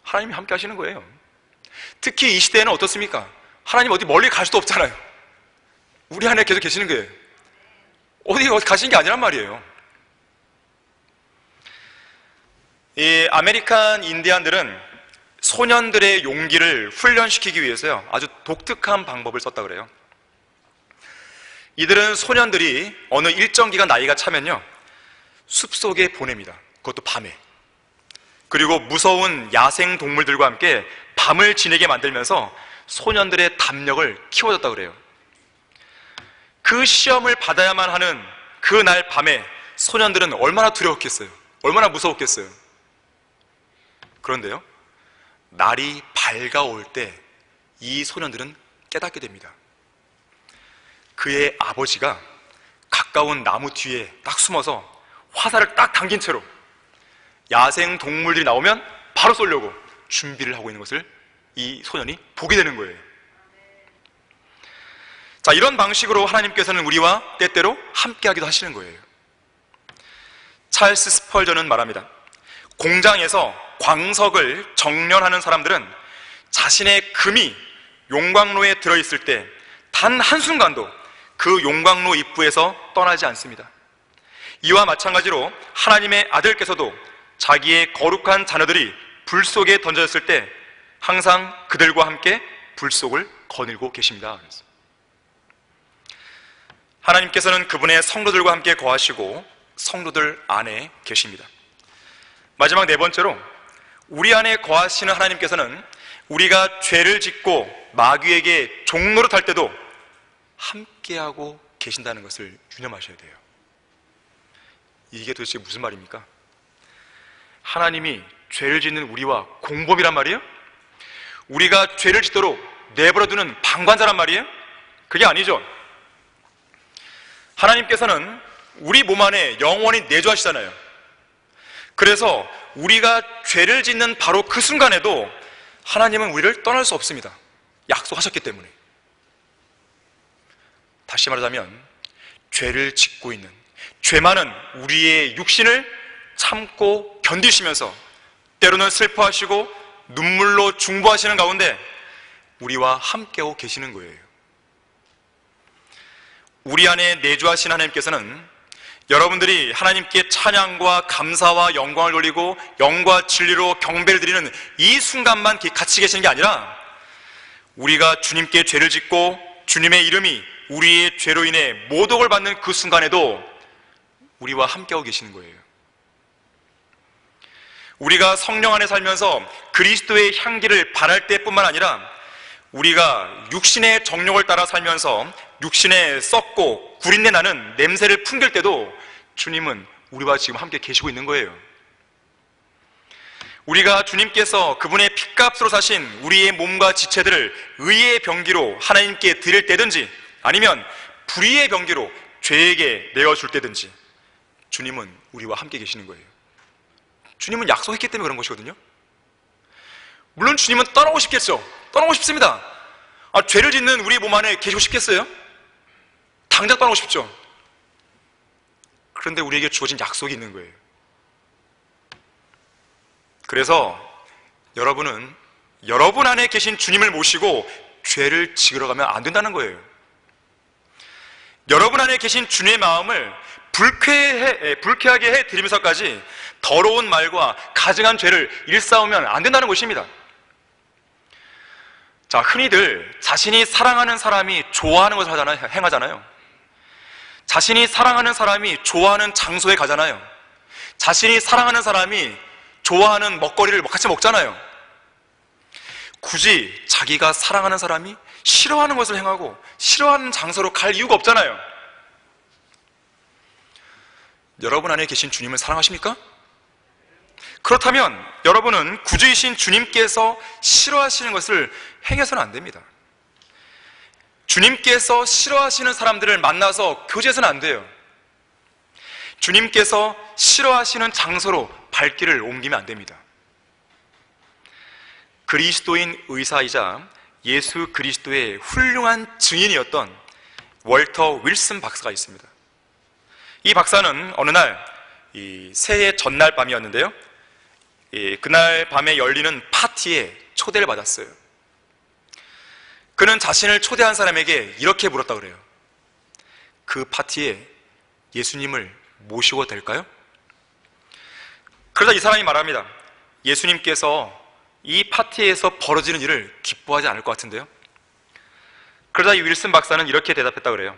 하나님이 함께 하시는 거예요. 특히 이 시대에는 어떻습니까? 하나님 어디 멀리 갈 수도 없잖아요. 우리 안에 계속 계시는 거예요. 어디 가시는 게 아니란 말이에요. 이 아메리칸 인디안들은 소년들의 용기를 훈련시키기 위해서요, 아주 독특한 방법을 썼다 그래요. 이들은 소년들이 어느 일정 기간 나이가 차면요, 숲속에 보냅니다. 그것도 밤에. 그리고 무서운 야생 동물들과 함께 밤을 지내게 만들면서 소년들의 담력을 키워줬다 그래요. 그 시험을 받아야만 하는 그날 밤에 소년들은 얼마나 두려웠겠어요? 얼마나 무서웠겠어요? 그런데요, 날이 밝아올 때 이 소년들은 깨닫게 됩니다. 그의 아버지가 가까운 나무 뒤에 딱 숨어서 화살을 딱 당긴 채로 야생 동물들이 나오면 바로 쏘려고 준비를 하고 있는 것을 이 소년이 보게 되는 거예요. 자, 이런 방식으로 하나님께서는 우리와 때때로 함께 하기도 하시는 거예요. 찰스 스펄전은 말합니다. 공장에서 광석을 정련하는 사람들은 자신의 금이 용광로에 들어있을 때 단 한순간도 그 용광로 입구에서 떠나지 않습니다. 이와 마찬가지로 하나님의 아들께서도 자기의 거룩한 자녀들이 불 속에 던져졌을 때 항상 그들과 함께 불 속을 거닐고 계십니다. 하나님께서는 그분의 성도들과 함께 거하시고 성도들 안에 계십니다. 마지막 네 번째로, 우리 안에 거하시는 하나님께서는 우리가 죄를 짓고 마귀에게 종노릇할 때도 함께하고 계신다는 것을 유념하셔야 돼요. 이게 도대체 무슨 말입니까? 하나님이 죄를 짓는 우리와 공범이란 말이에요? 우리가 죄를 짓도록 내버려두는 방관자란 말이에요? 그게 아니죠. 하나님께서는 우리 몸 안에 영원히 내주하시잖아요. 그래서 우리가 죄를 짓는 바로 그 순간에도 하나님은 우리를 떠날 수 없습니다. 약속하셨기 때문에. 다시 말하자면 죄를 짓고 있는, 죄 많은 우리의 육신을 참고 견디시면서 때로는 슬퍼하시고 눈물로 중보하시는 가운데 우리와 함께하고 계시는 거예요. 우리 안에 내주하신 하나님께서는 여러분들이 하나님께 찬양과 감사와 영광을 돌리고 영과 진리로 경배를 드리는 이 순간만 같이 계시는 게 아니라, 우리가 주님께 죄를 짓고 주님의 이름이 우리의 죄로 인해 모독을 받는 그 순간에도 우리와 함께하고 계시는 거예요. 우리가 성령 안에 살면서 그리스도의 향기를 발할 때뿐만 아니라, 우리가 육신의 정욕을 따라 살면서 육신에 썩고 구린내 나는 냄새를 풍길 때도 주님은 우리와 지금 함께 계시고 있는 거예요. 우리가 주님께서 그분의 핏값으로 사신 우리의 몸과 지체들을 의의 병기로 하나님께 드릴 때든지, 아니면 불의의 병기로 죄에게 내어줄 때든지 주님은 우리와 함께 계시는 거예요. 주님은 약속했기 때문에 그런 것이거든요. 물론 주님은 떠나고 싶겠죠. 떠나고 싶습니다. 죄를 짓는 우리 몸 안에 계시고 싶겠어요? 당장 떠나고 싶죠. 그런데 우리에게 주어진 약속이 있는 거예요. 그래서 여러분은 여러분 안에 계신 주님을 모시고 죄를 지으러 가면 안 된다는 거예요. 여러분 안에 계신 주님의 마음을 불쾌하게 해드리면서까지 더러운 말과 가증한 죄를 일삼으면 안 된다는 것입니다. 자, 흔히들 자신이 사랑하는 사람이 좋아하는 것을 행하잖아요. 자신이 사랑하는 사람이 좋아하는 장소에 가잖아요. 자신이 사랑하는 사람이 좋아하는 먹거리를 같이 먹잖아요. 굳이 자기가 사랑하는 사람이 싫어하는 것을 행하고 싫어하는 장소로 갈 이유가 없잖아요. 여러분 안에 계신 주님을 사랑하십니까? 그렇다면 여러분은 구주이신 주님께서 싫어하시는 것을 행해서는 안 됩니다. 주님께서 싫어하시는 사람들을 만나서 교제해서는 안 돼요. 주님께서 싫어하시는 장소로 발길을 옮기면 안 됩니다. 그리스도인 의사이자 예수 그리스도의 훌륭한 증인이었던 월터 윌슨 박사가 있습니다. 이 박사는 어느 날 새해 전날 밤이었는데요, 그날 밤에 열리는 파티에 초대를 받았어요. 그는 자신을 초대한 사람에게 이렇게 물었다 그래요. 그 파티에 예수님을 모시고 될까요? 그러자 이 사람이 말합니다. 예수님께서 이 파티에서 벌어지는 일을 기뻐하지 않을 것 같은데요. 그러자 이 윌슨 박사는 이렇게 대답했다 그래요.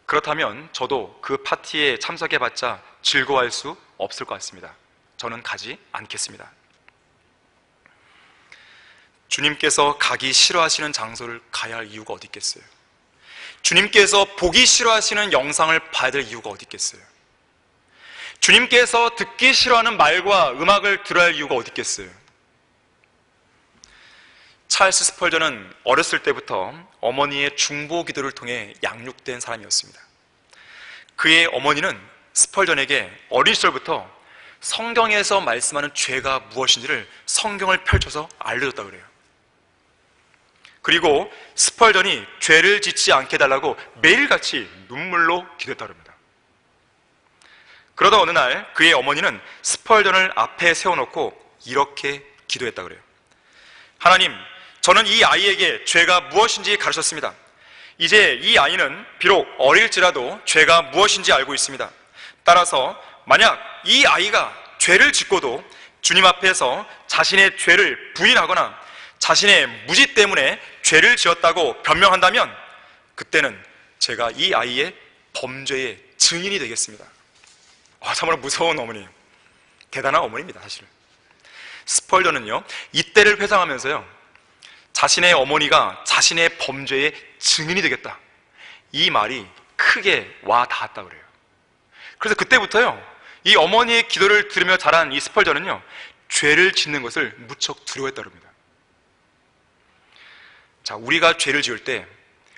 그렇다면 저도 그 파티에 참석해봤자 즐거워할 수 없을 것 같습니다. 저는 가지 않겠습니다. 주님께서 가기 싫어하시는 장소를 가야 할 이유가 어디 있겠어요? 주님께서 보기 싫어하시는 영상을 봐야 될 이유가 어디 있겠어요? 주님께서 듣기 싫어하는 말과 음악을 들어야 할 이유가 어디 있겠어요? 찰스 스펄전은 어렸을 때부터 어머니의 중보 기도를 통해 양육된 사람이었습니다. 그의 어머니는 스펄전에게 어린 시절부터 성경에서 말씀하는 죄가 무엇인지를 성경을 펼쳐서 알려줬다고 그래요. 그리고 스펄전이 죄를 짓지 않게 해달라고 매일같이 눈물로 기도했다고 합니다. 그러다 어느 날 그의 어머니는 스펄전을 앞에 세워놓고 이렇게 기도했다고 그래요. 하나님, 저는 이 아이에게 죄가 무엇인지 가르쳤습니다. 이제 이 아이는 비록 어릴지라도 죄가 무엇인지 알고 있습니다. 따라서 만약 이 아이가 죄를 짓고도 주님 앞에서 자신의 죄를 부인하거나 자신의 무지 때문에 죄를 지었다고 변명한다면 그때는 제가 이 아이의 범죄의 증인이 되겠습니다. 참으로 무서운 어머니, 대단한 어머니입니다. 사실은 스펄전은요, 이때를 회상하면서요, 자신의 어머니가 자신의 범죄의 증인이 되겠다, 이 말이 크게 와 닿았다고 그래요. 그래서 그때부터요, 이 어머니의 기도를 들으며 자란 이 스펄전은요, 죄를 짓는 것을 무척 두려워했다고 합니다. 자, 우리가 죄를 지을 때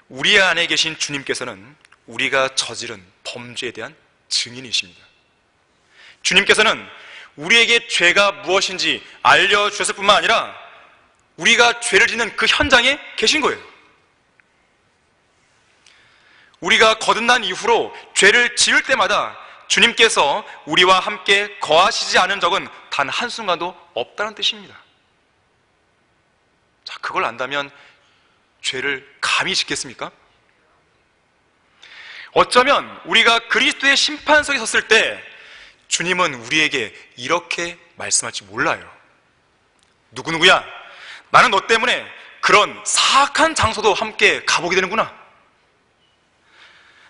우리 안에 계신 주님께서는 우리가 저지른 범죄에 대한 증인이십니다. 주님께서는 우리에게 죄가 무엇인지 알려주셨을 뿐만 아니라 우리가 죄를 짓는 그 현장에 계신 거예요. 우리가 거듭난 이후로 죄를 지을 때마다 주님께서 우리와 함께 거하시지 않은 적은 단 한순간도 없다는 뜻입니다. 자, 그걸 안다면 죄를 감히 짓겠습니까? 어쩌면 우리가 그리스도의 심판석에 섰을 때 주님은 우리에게 이렇게 말씀할지 몰라요. 누구누구야, 나는 너 때문에 그런 사악한 장소도 함께 가보게 되는구나.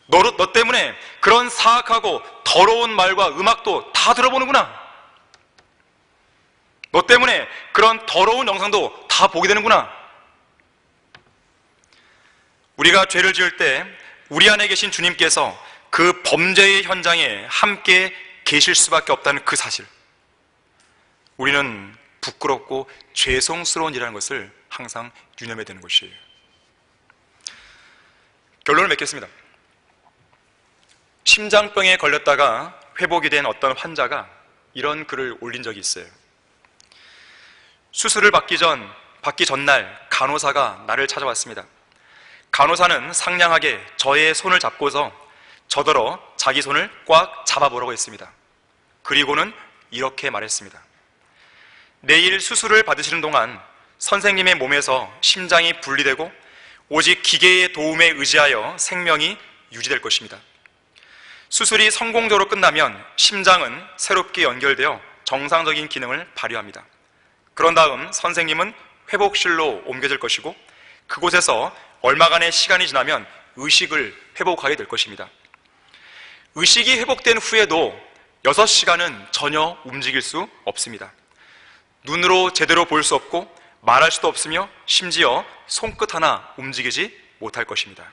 너 때문에 그런 사악하고 더러운 말과 음악도 다 들어보는구나. 너 때문에 그런 더러운 영상도 다 보게 되는구나. 우리가 죄를 지을 때 우리 안에 계신 주님께서 그 범죄의 현장에 함께 계실 수밖에 없다는 그 사실, 우리는 부끄럽고 죄송스러운 일이라는 것을 항상 유념해야 되는 것이에요. 결론을 맺겠습니다. 심장병에 걸렸다가 회복이 된 어떤 환자가 이런 글을 올린 적이 있어요. 수술을 받기 전날 간호사가 나를 찾아왔습니다. 간호사는 상냥하게 저의 손을 잡고서 저더러 자기 손을 꽉 잡아보라고 했습니다. 그리고는 이렇게 말했습니다. 내일 수술을 받으시는 동안 선생님의 몸에서 심장이 분리되고 오직 기계의 도움에 의지하여 생명이 유지될 것입니다. 수술이 성공적으로 끝나면 심장은 새롭게 연결되어 정상적인 기능을 발휘합니다. 그런 다음 선생님은 회복실로 옮겨질 것이고 그곳에서 얼마간의 시간이 지나면 의식을 회복하게 될 것입니다. 의식이 회복된 후에도 6시간은 전혀 움직일 수 없습니다. 눈으로 제대로 볼 수 없고 말할 수도 없으며 심지어 손끝 하나 움직이지 못할 것입니다.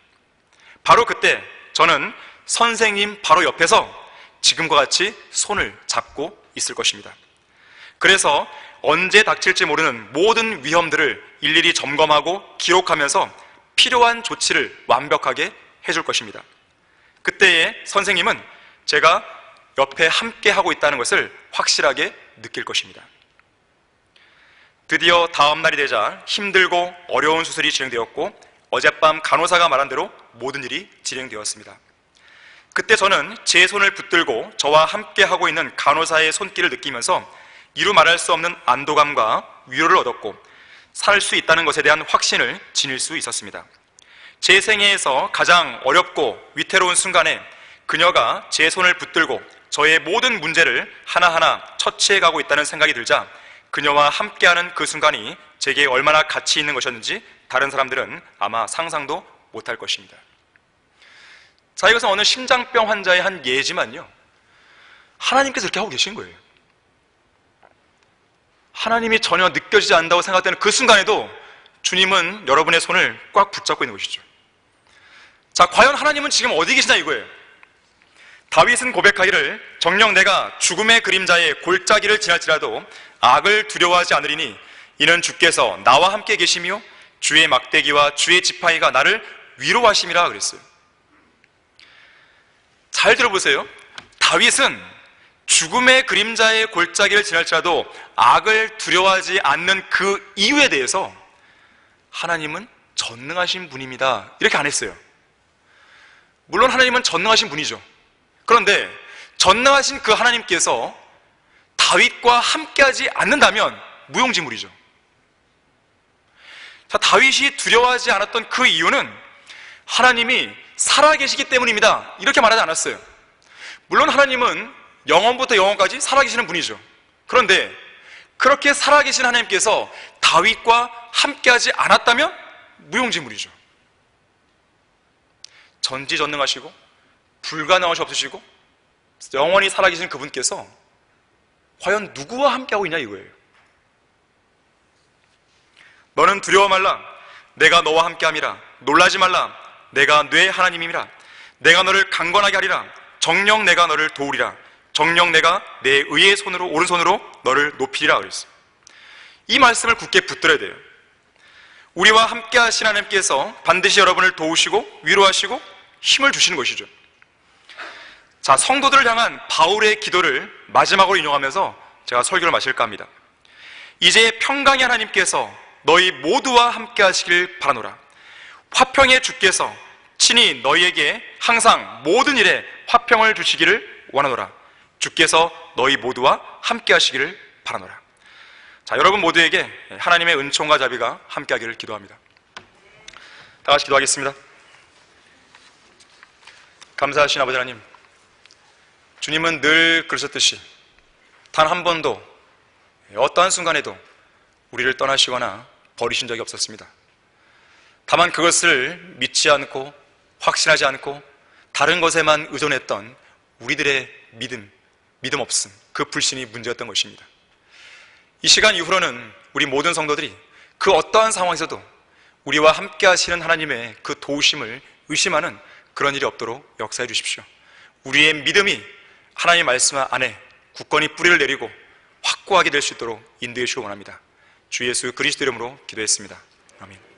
바로 그때 저는 선생님 바로 옆에서 지금과 같이 손을 잡고 있을 것입니다. 그래서 언제 닥칠지 모르는 모든 위험들을 일일이 점검하고 기록하면서 필요한 조치를 완벽하게 해줄 것입니다. 그때의 선생님은 제가 옆에 함께 하고 있다는 것을 확실하게 느낄 것입니다. 드디어 다음 날이 되자 힘들고 어려운 수술이 진행되었고 어젯밤 간호사가 말한 대로 모든 일이 진행되었습니다. 그때 저는 제 손을 붙들고 저와 함께 하고 있는 간호사의 손길을 느끼면서 이루 말할 수 없는 안도감과 위로를 얻었고 살 수 있다는 것에 대한 확신을 지닐 수 있었습니다. 제 생애에서 가장 어렵고 위태로운 순간에 그녀가 제 손을 붙들고 저의 모든 문제를 하나하나 처치해가고 있다는 생각이 들자 그녀와 함께하는 그 순간이 제게 얼마나 가치 있는 것이었는지 다른 사람들은 아마 상상도 못할 것입니다. 자, 이것은 어느 심장병 환자의 한 예지만요, 하나님께서 이렇게 하고 계신 거예요. 하나님이 전혀 느껴지지 않는다고 생각되는 그 순간에도 주님은 여러분의 손을 꽉 붙잡고 있는 것이죠. 자, 과연 하나님은 지금 어디 계시나 이거예요. 다윗은 고백하기를 정녕 내가 죽음의 그림자의 골짜기를 지날지라도 악을 두려워하지 않으리니 이는 주께서 나와 함께 계시며 주의 막대기와 주의 지팡이가 나를 위로하심이라 그랬어요. 잘 들어보세요. 다윗은 죽음의 그림자의 골짜기를 지날지라도 악을 두려워하지 않는 그 이유에 대해서 하나님은 전능하신 분입니다 이렇게 안 했어요. 물론 하나님은 전능하신 분이죠. 그런데 전능하신 그 하나님께서 다윗과 함께하지 않는다면 무용지물이죠. 자, 다윗이 두려워하지 않았던 그 이유는 하나님이 살아계시기 때문입니다 이렇게 말하지 않았어요. 물론 하나님은 영원부터 영원까지 살아계시는 분이죠. 그런데 그렇게 살아계신 하나님께서 다윗과 함께하지 않았다면 무용지물이죠. 전지전능하시고 불가능한 것이 없으시고 영원히 살아계신 그분께서 과연 누구와 함께하고 있냐 이거예요. 너는 두려워 말라. 내가 너와 함께함이라. 놀라지 말라. 내가 네 하나님이라. 내가 너를 강건하게 하리라. 정녕 내가 너를 도우리라. 정녕 내가 내 의의 손으로, 오른손으로 너를 높이리라 그랬어요. 이 말씀을 굳게 붙들어야 돼요. 우리와 함께 하신 하나님께서 반드시 여러분을 도우시고 위로하시고 힘을 주시는 것이죠. 자, 성도들을 향한 바울의 기도를 마지막으로 인용하면서 제가 설교를 마칠까 합니다. 이제 평강의 하나님께서 너희 모두와 함께 하시길 바라노라. 화평의 주께서 친히 너희에게 항상 모든 일에 화평을 주시기를 원하노라. 주께서 너희 모두와 함께 하시기를 바라노라. 자, 여러분 모두에게 하나님의 은총과 자비가 함께 하기를 기도합니다. 다 같이 기도하겠습니다. 감사하신 아버지 하나님, 주님은 늘 그러셨듯이 단 한 번도 어떠한 순간에도 우리를 떠나시거나 버리신 적이 없었습니다. 다만 그것을 믿지 않고 확신하지 않고 다른 것에만 의존했던 우리들의 믿음 없음, 그 불신이 문제였던 것입니다. 이 시간 이후로는 우리 모든 성도들이 그 어떠한 상황에서도 우리와 함께 하시는 하나님의 그 도우심을 의심하는 그런 일이 없도록 역사해 주십시오. 우리의 믿음이 하나님의 말씀 안에 굳건히 뿌리를 내리고 확고하게 될 수 있도록 인도해 주시기 원합니다. 주 예수 그리스도 이름으로 기도했습니다. 아멘.